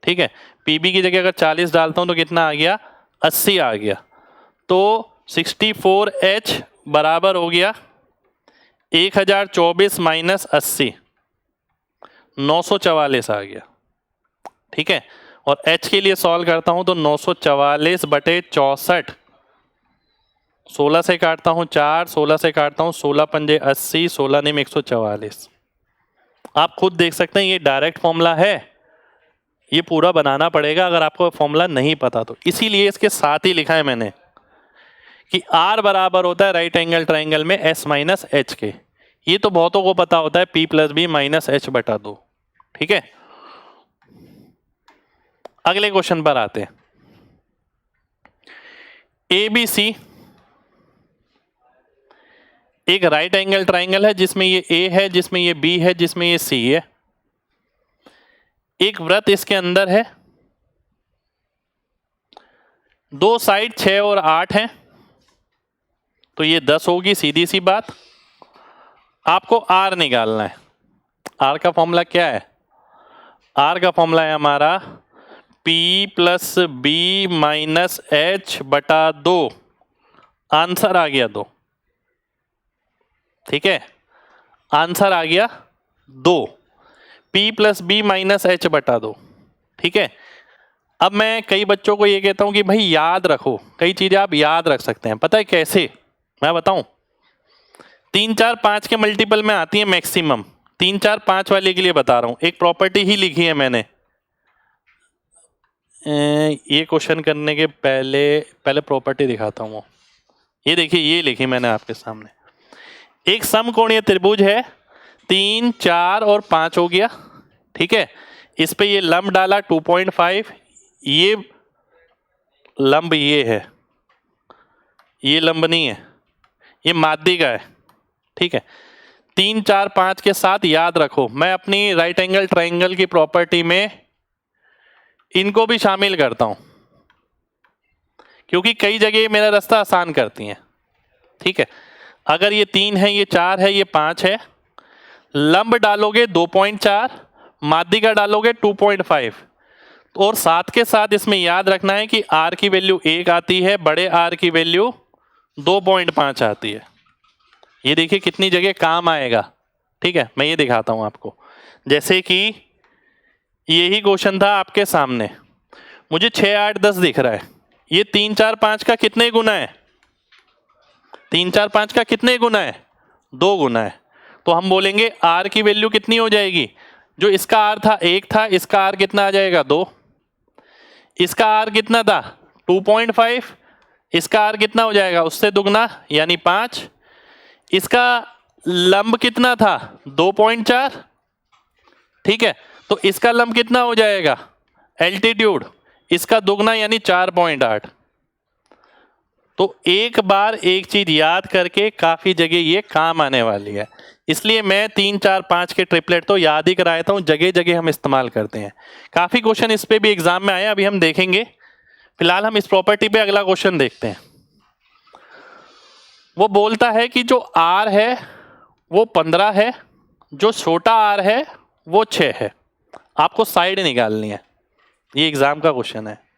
ठीक है। PB की जगह अगर 40 डालता हूं तो कितना आ गया, 80 आ गया। तो 64H बराबर हो गया 1024 माइनस 80, 944 आ गया, ठीक है। और H के लिए सॉल्व करता हूं तो 944/64, 16 से काटता हूं 4, 16 से काटता हूं 16 पंजे 80, 16 निम 144। आप खुद देख सकते हैं ये डायरेक्ट फॉर्मूला है, ये पूरा बनाना पड़ेगा अगर आपको फॉर्मूला नहीं पता तो। इसीलिए इसके साथ ही लिखा है मैंने कि R बराबर होता है राइट एंगल ट्राइंगल में S माइनस H के। ये तो बहुतों को पता होता है P plus B minus H/2, ठीक है। अगले क्वेश्चन पर आते हैं। ABC एक राइट एंगल ट्राइंगल है जिसमें ये A है, जिसमें ये B है, जिसमें ये C है। एक वृत्त इसके अंदर है, दो साइड 6 और 8 हैं, तो ये 10 होगी, सीधी सी बात। आपको R निकालना है। R का फॉर्मूला क्या है, R का फॉर्मूला है हमारा P plus B minus H/2। Answer आ गया 2, ठीक है, आंसर आ गया 2, P plus B minus H/2, ठीक है। अब मैं कई बच्चों को ये कहता हूं कि भाई याद रखो, कई चीजें आप याद रख सकते हैं। पता है कैसे, मैं बताऊं, 3, 4, 5 के मल्टीपल में आती है मैक्सिमम। 3, 4, 5 वाले के लिए बता रहा हूं, एक प्रॉपर्टी ही लिखी है मैंने। ये क्वेश्चन करने के पहले प्रॉपर्टी दिखाता हूं। ये देखिए, ये लिखी मैंने आपके सामने। एक समकोणीय त्रिभुज है, 3, 4 और 5 हो गया, ठीक है। इस पे ये लंब डाला 2.5, ये लंब ये है, ये लंब नहीं है, ये माध्यिका है, ठीक है। 3, 4, 5 के साथ याद रखो, मैं अपनी राइट एंगल ट्राइंगल की प्रॉपर्टी में इनको भी शामिल करता हूं, क्योंकि कई जगह मेरा रास्ता आसान करती हैं, ठीक है। अगर ये 3 है, ये 4 है, ये 5 है, लंब डालोगे 2.4, माध्यिका डालोगे 2.5, और साथ के साथ इसमें याद रखना है कि R की वैल्यू 1 आती है, बड़े R की वैल्यू 2.5 आती है। ये देखिए कितनी जगह काम आएगा, ठीक है। मैं ये दिखाता हूं आपको, जैसे कि यही क्वेश्चन था आपके सामने, मुझे 6, 8, 10 दिख रहा है, ये 3, 4, 5 का कितने गुना है, 3, 4, 5 का कितने गुना है, 2 गुना है। तो हम बोलेंगे R की वैल्यू कितनी हो जाएगी, जो इसका R था 1 था, इसका R कितना आ जाएगा 2, इसका R कितना था 2.5, इसका R कितना हो जाएगा उससे दुगना यानी 5, इसका लंब कितना था 2.4, ठीक है। तो इसका लंब कितना हो जाएगा एल्टीट्यूड, इसका दुगना यानी 4.8। तो एक बार एक चीज याद करके काफी जगह ये काम आने वाली है, इसलिए मैं 3, 4, 5 के ट्रिपलेट तो याद ही कराता हूं, जगह जगह हम इस्तेमाल करते हैं। काफी क्वेश्चन इस पे भी एग्जाम में आए, अभी हम देखेंगे। फिलहाल हम इस प्रॉपर्टी पे अगला क्वेश्चन देखते हैं। वो बोलता है कि जो R है वो 15 है, जो छोटा R है वो 6 है। आपको साइड निकालनी है, ये एग्जाम का क्वेश्चन है।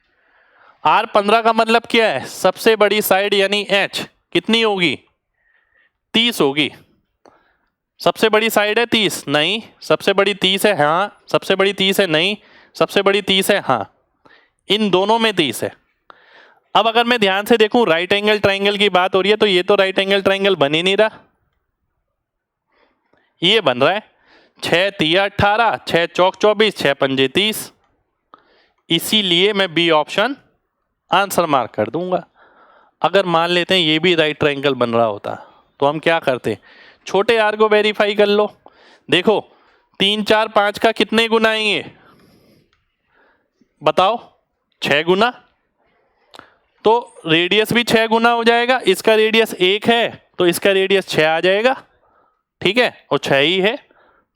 R 15 का मतलब क्या है, सबसे बड़ी साइड यानी H कितनी होगी 30 होगी। सबसे बड़ी साइड है 30, नहीं। सबसे बड़ी 30 है, हाँ। सबसे बड़ी 30 है, नहीं। सबसे बड़ी 30 है, हाँ। इन दोनों में 30 है। अब अगर मैं ध्यान से देखूं राइट एंगल ट्राइंगल की बात हो रही है तो ये तो राइट एंगल ट्राइंगल बन ही नहीं रहा, ये बन रहा है 6 तिया 18, 6 चौक 24, 6 पंजे 30। इसीलिए मैं बी ऑप्शन आंसर मार्क कर दूंगा। अगर मान लेते हैं ये भी राइट ट्राइंगल बन रहा होता तो हम क्या करते, छोटे आर को वेरीफाई कर लो। देखो 3 4 5 का कितने गुना आएंगे बताओ, 6 गुना, तो रेडियस भी 6 गुना हो जाएगा। इसका रेडियस 1 है तो इसका रेडियस 6 आ जाएगा, ठीक है, और 6 ही है।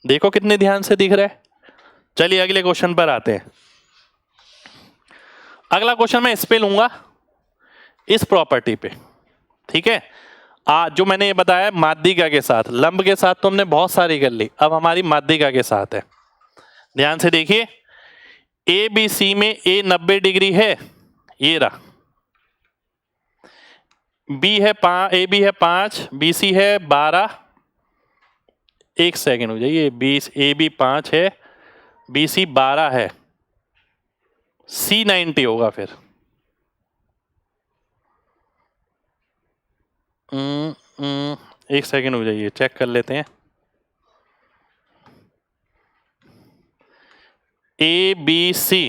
देखो कितने ध्यान से दिख रहा है। चलिए अगले क्वेश्चन पर आते हैं। अगला क्वेश्चन मैं इस पे लूंगा, इस प्रॉपर्टी पे, ठीक है। जो मैंने ये बताया माध्यिका के साथ, लंब के साथ तो हमने बहुत सारी कर ली, अब हमारी माध्यिका के साथ है। ध्यान से देखिए, ए बी सी में ए 90 डिग्री है, ये रहा, बी है ए बी है 5, बी सी है 12, एक सेकेंड हो जाइए, ए बी 5 है, बी सी 12 है, सी 90 होगा फिर। एक सेकेंड हो जाइए, चेक कर लेते हैं। A B C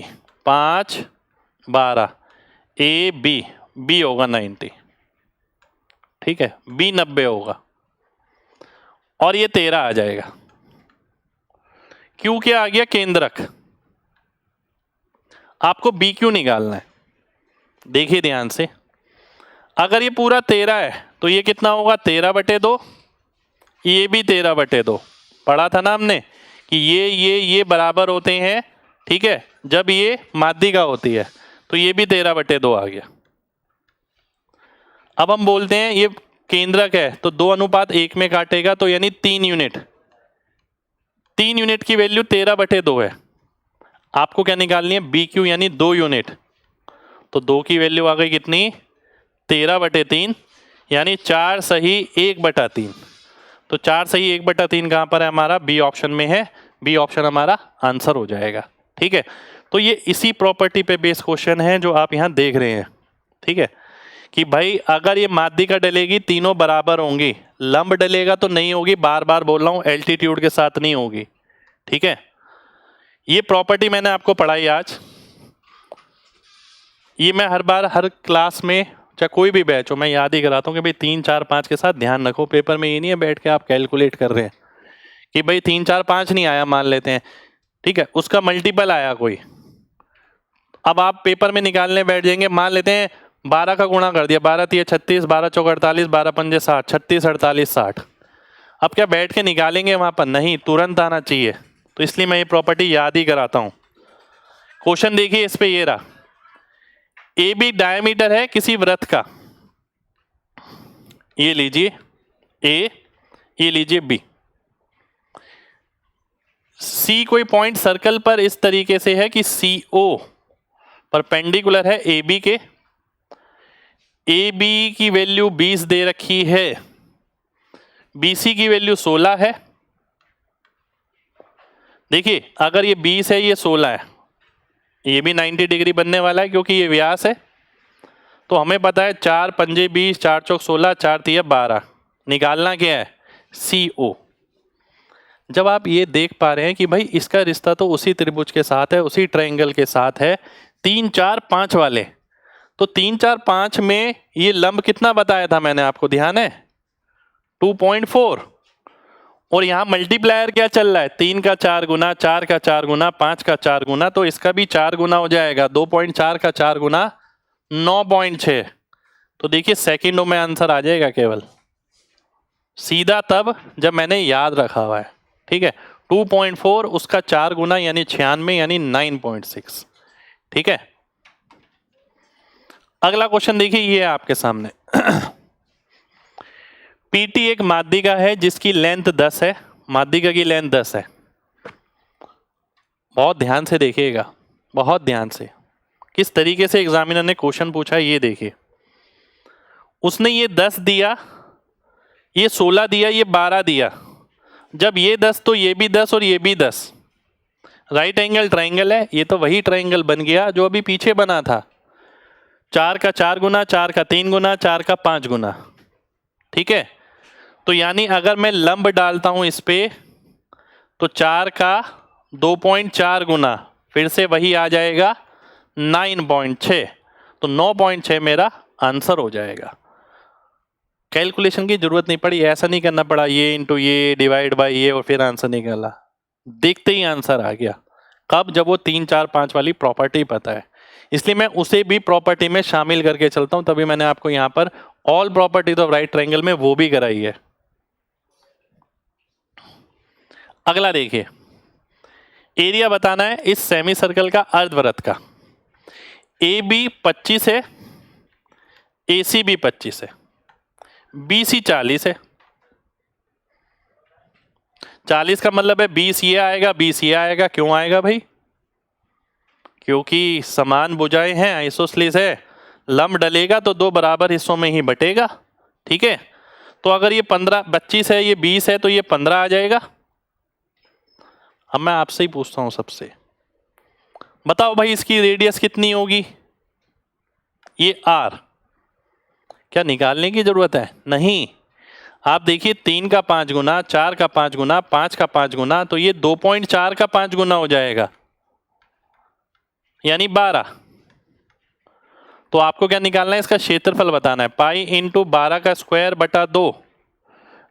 5 12, A B होगा 90, ठीक है, बी 90 होगा और ये 13 आ जाएगा। क्यू क्या आ गया, केंद्रक। आपको बी क्यू निकालना है। देखिए ध्यान से, अगर ये पूरा 13 है तो ये कितना होगा, 13/2, ये भी 13/2। पढ़ा था ना हमने कि ये बराबर होते हैं, ठीक है, जब ये माध्यिका होती है, तो ये भी 13/2 आ गया। अब हम बोलते हैं ये केंद्रक है तो 2:1 में काटेगा, तो यानी 3 यूनिट, 3 यूनिट की वैल्यू 13/2 है। आपको क्या निकालनी है, बी क्यू यानी 2 यूनिट, तो 2 की वैल्यू आ गई कितनी, 13/3, यानी 4 सही 1/3। तो 4 सही 1/3 कहां पर है हमारा, बी ऑप्शन में है, बी ऑप्शन हमारा आंसर हो जाएगा, ठीक है। तो ये इसी प्रॉपर्टी पे बेस्ड क्वेश्चन है जो आप यहां देख रहे हैं, ठीक है, कि भाई अगर ये माध्यिका डलेगी तीनों बराबर होंगी, लंब डलेगा तो नहीं होगी, बार बार बोल रहा हूं, एल्टीट्यूड के साथ नहीं होगी, ठीक है। ये प्रॉपर्टी मैंने आपको पढ़ाई आज, ये मैं हर बार हर क्लास में चाहे कोई भी बैच हो मैं याद ही कराता हूँ कि भाई 3 4 5 के साथ ध्यान रखो। पेपर में ये नहीं है बैठ के आप कैलकुलेट कर रहे हैं कि भाई 3 4 5 नहीं आया, मान लेते हैं, ठीक है, उसका मल्टीपल आया कोई, अब आप पेपर में निकालने बैठ जाएंगे, मान लेते हैं 12 का गुणा कर दिया, 12 3 36, 12 चौक 48, 12 पंजे 60, 36 48 60। अब क्या बैठ के निकालेंगे वहां पर, नहीं, तुरंत आना चाहिए, तो इसलिए मैं ये प्रॉपर्टी याद ही कराता हूं। क्वेश्चन देखिए इस पे, ये रहा, ए बी डायमीटर है किसी वृत्त का, ये लीजिए ए, ये लीजिए बी, सी कोई पॉइंट सर्कल पर इस तरीके से है कि सी ओ परपेंडिकुलर है ए बी के, ए बी की वैल्यू 20 दे रखी है, बी सी की वैल्यू 16 है। देखिए अगर ये 20 है, ये 16 है, ये भी 90 डिग्री बनने वाला है क्योंकि ये व्यास है। तो हमें पता है 4 पंजे 20, 4 चौक 16, 4 तिया 12, निकालना क्या है, सी ओ। जब आप ये देख पा रहे हैं कि भाई इसका रिश्ता तो उसी त्रिभुज के साथ है, उसी ट्रायंगल के साथ है, 3 4 5 वाले, तो 3 4 5 में ये लंब कितना बताया था मैंने आपको, ध्यान है, 2.4, और यहां मल्टीप्लायर क्या चल रहा है, 3 का 4 गुना, 4 का 4 गुना, 5 का 4 गुना, तो इसका भी 4 गुना हो जाएगा, 2.4 का 4 गुना 9.6। तो देखिए सेकंडों में आंसर आ जाएगा केवल, सीधा तब जब मैंने याद रखा हुआ है, ठीक है। 2.4 उसका 4 गुना यानी 96, यानी 9.6, ठीक है। अगला क्वेश्चन देखिए, ये है आपके सामने पीटी एक माध्यिका है जिसकी लेंथ 10 है, माध्यिका की लेंथ 10 है। बहुत ध्यान से देखिएगा, बहुत ध्यान से, किस तरीके से एग्जामिनर ने क्वेश्चन पूछा ये देखिए। उसने ये 10 दिया, ये 16 दिया, ये 12 दिया, जब ये 10 तो ये भी 10 और ये भी 10, राइट एंगल ट्रायंगल है, ये तो वही ट्रायंगल बन गया जो अभी पीछे बना था। 4 का 4 गुना, 4 का 3 गुना, 4 का 5 गुना, ठीक है। तो यानी अगर मैं लंब डालता हूं इस पे तो 4 का 2.4 गुना, फिर से वही आ जाएगा 9.6, तो 9.6 मेरा आंसर हो जाएगा। कैलकुलेशन की जरूरत नहीं पड़ी, ऐसा नहीं करना पड़ा ये इंटू ये डिवाइड बाय ये और फिर आंसर निकाला, देखते ही आंसर आ गया। कब? जब वो 3 4 5 वाली प्रॉपर्टी पता है। इसलिए मैं उसे भी प्रॉपर्टी में शामिल करके चलता हूं, तभी मैंने आपको यहां पर all properties of right triangle में वो भी कराई है। अगला देखिए, एरिया बताना है इस सेमी सर्कल का, अर्धवृत्त का। ए बी 25 है, ए सी भी 25 है, बी सी 40 है। 40 का मतलब है 20 ये आएगा, 20 ये आएगा। क्यों आएगा भाई? क्योंकि समान भुजाएं हैं, आइसोसलीस है, लंब डलेगा तो दो बराबर हिस्सों में ही बटेगा, ठीक है। तो अगर ये 25 है, ये 20 है, तो ये 15 आ जाएगा। अब मैं आपसे ही पूछता हूं सबसे, बताओ भाई इसकी रेडियस कितनी होगी? ये आर। क्या निकालने की जरूरत है? नहीं। आप देखिए 3 का 5 गुना, 4 का 5 गुना, 5 का 5 गुना, तो ये 2.4 का 5 गुना हो जाएगा, यानी 12। तो आपको क्या निकालना है? इसका क्षेत्रफल बताना है। पाई इंटू 12 का स्क्वायर बटा 2,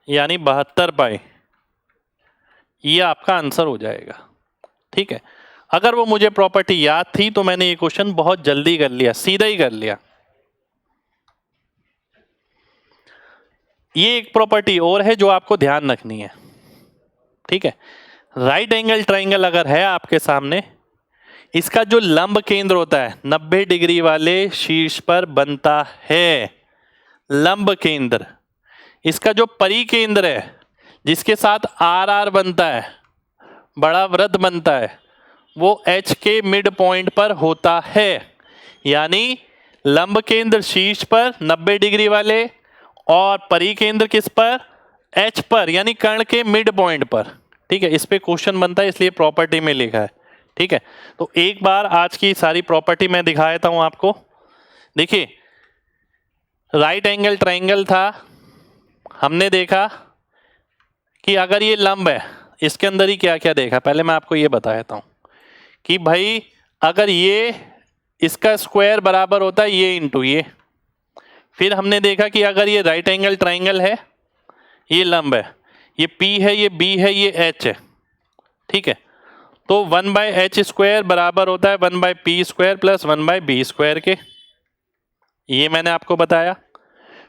यानी 72 पाई। ये आपका आंसर हो जाएगा, ठीक है। अगर वो मुझे प्रॉपर्टी याद थी तो मैंने ये क्वेश्चन बहुत जल्दी कर लिया, सीधा ही कर लिया। ये एक प्रॉपर्टी और है जो आपको ध्यान रखनी है, ठीक है। राइट एंगल ट्रायंगल अगर है आपके सामने, इसका जो लंब केंद्र होता है 90 डिग्री वाले शीर्ष पर बनता है लंब केंद्र। इसका जो परिकेंद्र है जिसके साथ आर आर बनता है, बड़ा वृत्त बनता है, वो एच के मिड पॉइंट पर होता है। यानी लंब केंद्र शीर्ष पर 90 डिग्री वाले और परिकेंद्र किस पर? एच पर, यानी कर्ण के मिड पॉइंट पर, ठीक है। इस पे क्वेश्चन बनता है, इसलिए प्रॉपर्टी में लिखा है, ठीक है। तो एक बार आज की सारी प्रॉपर्टी मैं दिखा देता हूं आपको। देखिए, राइट एंगल ट्रायंगल था, हमने देखा कि अगर ये लंब है, इसके अंदर ही क्या क्या देखा, पहले मैं आपको ये बता देता हूं कि भाई अगर ये इसका स्क्वायर बराबर होता है ये इंटू ये। फिर हमने देखा कि अगर ये राइट एंगल ट्रायंगल है, ये लंब है, ये P है, ये B है, ये H है, ठीक है। तो 1/h स्क्वायर बराबर होता है 1/p square plus 1/b square के, ये मैंने आपको बताया।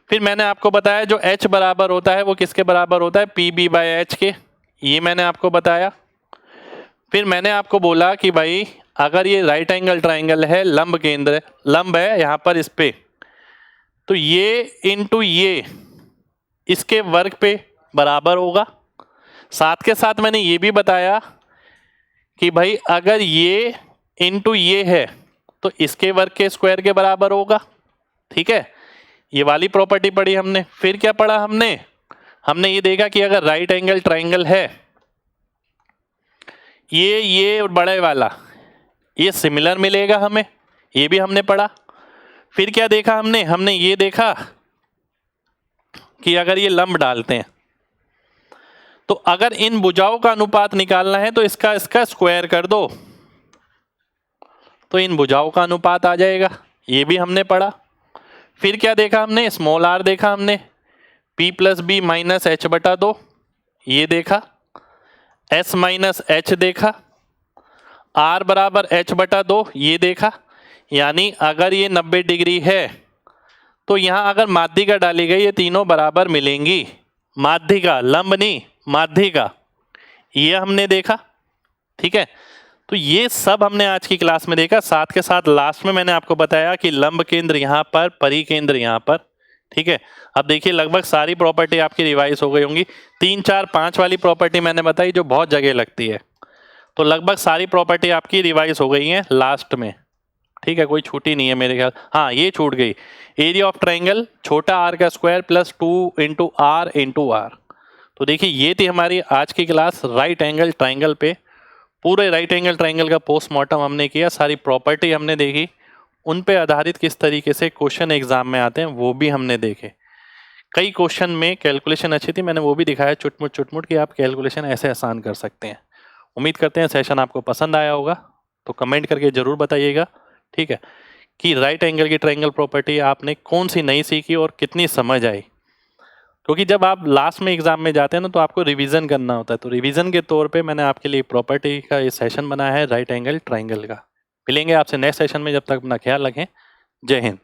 फिर मैंने आपको बताया जो h बराबर होता है वो किसके बराबर होता है? PB/h के, ये मैंने आपको बताया। फिर मैंने आपको बोला कि भाई अगर ये राइट एंगल ट्रायंगल है, लंब केंद्र लंब है यहाँ पर इस पे, तो ये इंटू ये इसके वर्ग पे बराबर होगा। साथ के साथ मैंने ये भी बताया कि भाई अगर ये इंटू ये है तो इसके वर्ग के स्क्वायर के बराबर होगा, ठीक है। ये वाली प्रॉपर्टी पढ़ी हमने। फिर क्या पढ़ा हमने? हमने ये देखा कि अगर राइट एंगल ट्रायंगल है, ये बड़े वाला ये सिमिलर मिलेगा हमें, ये भी हमने पढ़ा। फिर क्या देखा हमने? हमने ये देखा कि अगर ये लंब डालते हैं तो अगर इन भुजाओं का अनुपात निकालना है तो इसका स्क्वायर कर दो, तो इन भुजाओं का अनुपात आ जाएगा, ये भी हमने पढ़ा। फिर क्या देखा हमने? स्मॉल आर देखा हमने, P plus b minus h बटा 2, ये देखा। S माइनस एच देखा, R बराबर H बटा 2, ये देखा। यानी अगर ये 90 डिग्री है तो यहाँ अगर माध्यिका डाली गई ये तीनों बराबर मिलेंगी। माध्यिका, लंब नहीं, माध्यिका, ये हमने देखा, ठीक है। तो ये सब हमने आज की क्लास में देखा। साथ के साथ लास्ट में मैंने आपको बताया कि लंब केंद्र यहाँ पर, परिकेंद्र यहाँ पर, ठीक है। अब देखिए लगभग सारी प्रॉपर्टी आपकी रिवाइज हो गई होंगी। 3 4 5 वाली प्रॉपर्टी मैंने बताई जो बहुत जगह लगती है, तो लगभग सारी प्रॉपर्टी आपकी रिवाइज हो गई है लास्ट में, ठीक है। कोई छूटी नहीं है मेरे ख्याल। हाँ, ये छूट गई, एरिया ऑफ ट्रायंगल छोटा आर का square plus 2 into r into r. तो देखिए ये थी हमारी आज की क्लास राइट एंगल ट्रायंगल पे। पूरे राइट एंगल ट्रायंगल का पोस्टमार्टम हमने किया, सारी प्रॉपर्टी हमने देखी, उन पे आधारित किस तरीके से क्वेश्चन एग्जाम में आते हैं वो भी हमने देखे। कई क्वेश्चन में कैलकुलेशन अच्छी थी, मैंने वो भी दिखाया चुटमुट कि आप कैलकुलेशन ऐसे आसान कर सकते हैं। उम्मीद करते हैं सेशन आपको पसंद आया होगा, तो कमेंट करके ज़रूर बताइएगा, ठीक है, कि राइट एंगल की ट्रायंगल प्रॉपर्टी आपने कौन सी नई सीखी और कितनी समझ आई। क्योंकि जब आप लास्ट में एग्जाम में जाते हैं ना तो आपको रिवीजन करना होता है, तो रिवीजन के तौर पे मैंने आपके लिए प्रॉपर्टी का ये सेशन बनाया है राइट एंगल ट्रायंगल का। मिलेंगे आपसे नेक्स्ट सेशन में, जब तक अपना ख्याल रखें। जय हिंद।